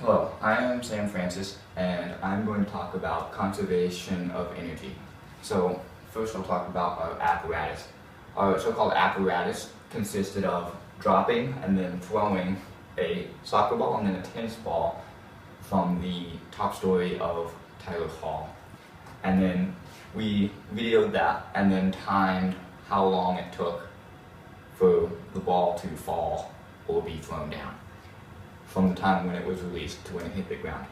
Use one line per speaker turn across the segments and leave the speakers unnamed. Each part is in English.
Hello, I am Sam Francis, and I'm going to talk about conservation of energy. So, first I'll talk about our apparatus. Our so-called apparatus consisted of dropping and then throwing a soccer ball and then a tennis ball from the top story of Tyler Hall. And then we videoed that and then timed how long it took for the ball to fall or be thrown down, from the time when it was released to when it hit the ground.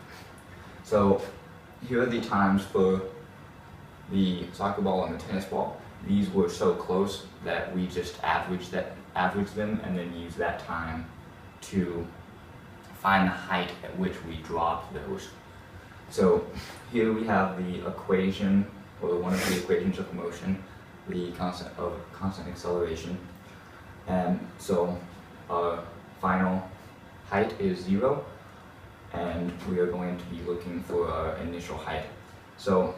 So here are the times for the soccer ball and the tennis ball. These were so close that we just averaged them and then used that time to find the height at which we dropped those. So here we have the equation, or one of the equations of motion, the constant acceleration. And so our final height is 0, and we are going to be looking for our initial height. So,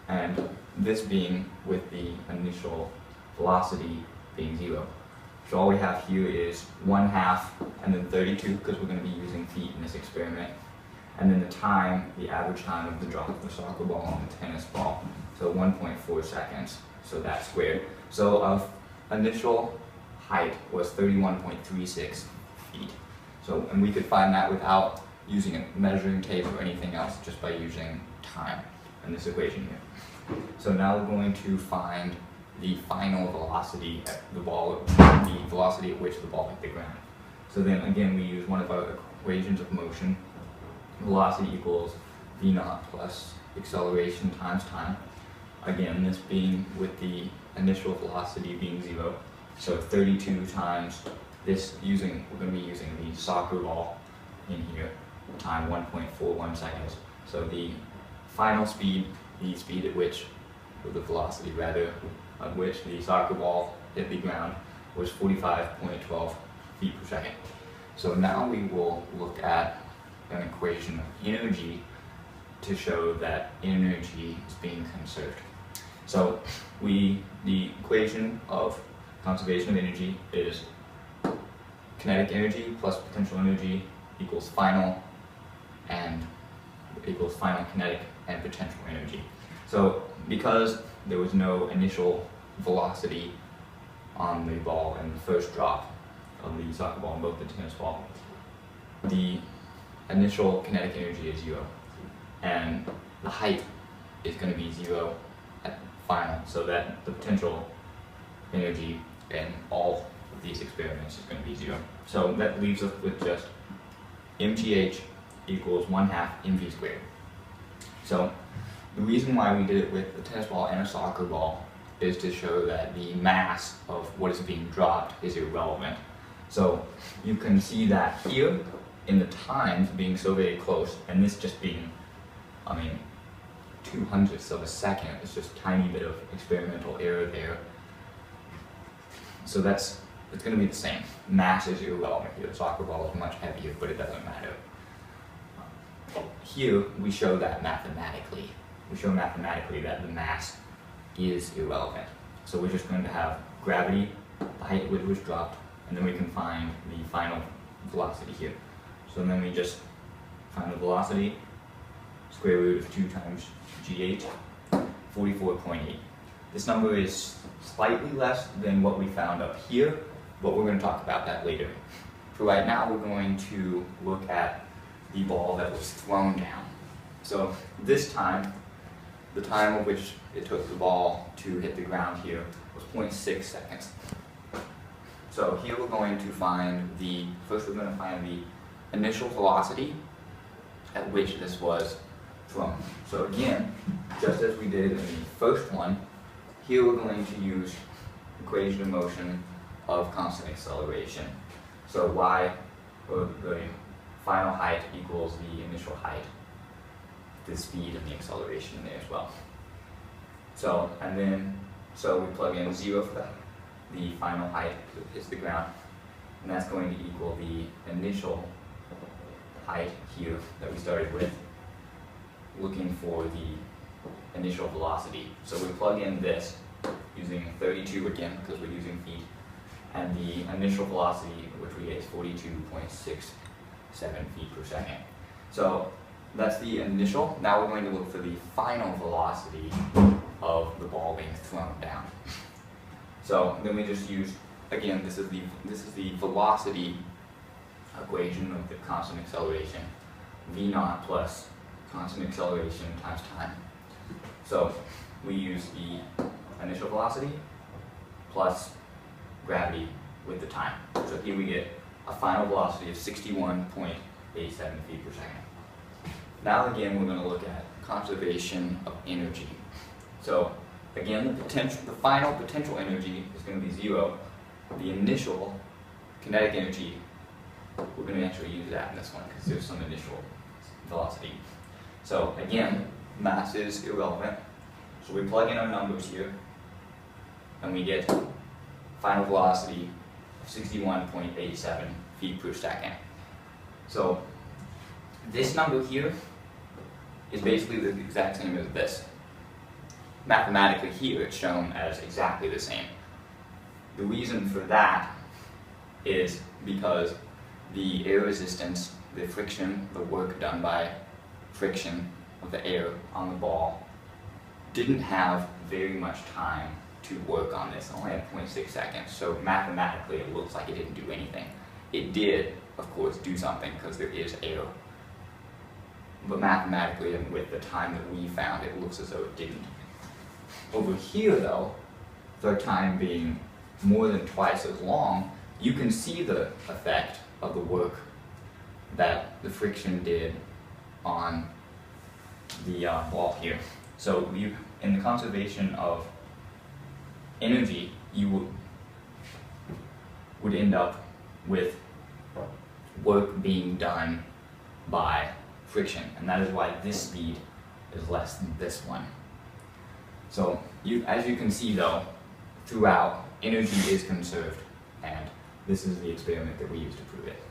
and this being with the initial velocity being 0. So all we have here is 1/2 and then 32, because we're going to be using feet in this experiment. And then the time, the average time of the drop of the soccer ball and the tennis ball. So 1.4 seconds, so that's squared. So our initial height was 31.36 feet. So, and we could find that without using a measuring tape or anything else, just by using time in this equation here. So now we're going to find the final velocity at the ball, the velocity at which the ball hit the ground. So then again, we use one of our equations of motion. Velocity equals v0 plus acceleration times time. Again, this being with the initial velocity being 0. So 32 times this, we're going to be using the soccer ball in here, time 1.41 seconds. So the final speed, the speed at which, or the velocity rather, at which the soccer ball hit the ground was 45.12 feet per second. So now we will look at an equation of energy to show that energy is being conserved. So the equation of conservation of energy is kinetic energy plus potential energy equals final kinetic and potential energy. So because there was no initial velocity on the ball in the first drop of the soccer ball and both the tennis ball, the initial kinetic energy is 0, and the height is going to be 0 at final, so that the potential energy in all of these experiments is going to be 0. So that leaves us with just mgh equals 1/2 mv squared. So the reason why we did it with a tennis ball and a soccer ball is to show that the mass of what is being dropped is irrelevant. So you can see that here in the times being so very close, and this just being, 2/100ths of a second. It's just a tiny bit of experimental error there. So it's going to be the same. Mass is irrelevant here. The soccer ball is much heavier, but it doesn't matter. Here we show that mathematically. We show mathematically that the mass is irrelevant. So we're just going to have gravity, the height at which it was dropped, and then we can find the final velocity here. So then we just find the velocity, square root of 2 times gh, 44.8. This number is slightly less than what we found up here, but we're going to talk about that later. For right now, we're going to look at the ball that was thrown down. So this time, the time of which it took the ball to hit the ground here was 0.6 seconds. So here we're going to find first we're going to find the initial velocity at which this was thrown. So again, just as we did in the first one, here we're going to use equation of motion of constant acceleration. So y, or the final height, equals the initial height, the speed and the acceleration there as well. So we plug in 0 for the final height that hits the ground, and that's going to equal the initial height here that we started with, looking for the initial velocity. So we plug in this using 32 again, because we're using feet, and the initial velocity, which we get, is 42.67 feet per second. So that's the initial. Now we're going to look for the final velocity of the ball being thrown down. So then we just use, again, this is the velocity equation of the constant acceleration, v naught plus constant acceleration times time. So we use the initial velocity plus gravity with the time. So here we get a final velocity of 61.87 feet per second. Now again, we're going to look at conservation of energy. So again, the final potential energy is going to be 0. The initial kinetic energy, we're going to actually use that in this one because there's some initial velocity. So again, mass is irrelevant. So we plug in our numbers here, and we get final velocity of 61.87 feet per second. So this number here is basically the exact same as this. Mathematically here it's shown as exactly the same. The reason for that is because the air resistance, the friction, the work done by friction of the air on the ball didn't have very much time to work on this. It only had 0.6 seconds, so mathematically it looks like it didn't do anything. It did, of course, do something because there is air. But mathematically, and with the time that we found, it looks as though it didn't. Over here, though, the time being more than twice as long, you can see the effect of the work that the friction did on the ball here. So in the conservation of energy, you would end up with work being done by friction, and that is why this speed is less than this one. So as you can see though, throughout, energy is conserved, and this is the experiment that we used to prove it.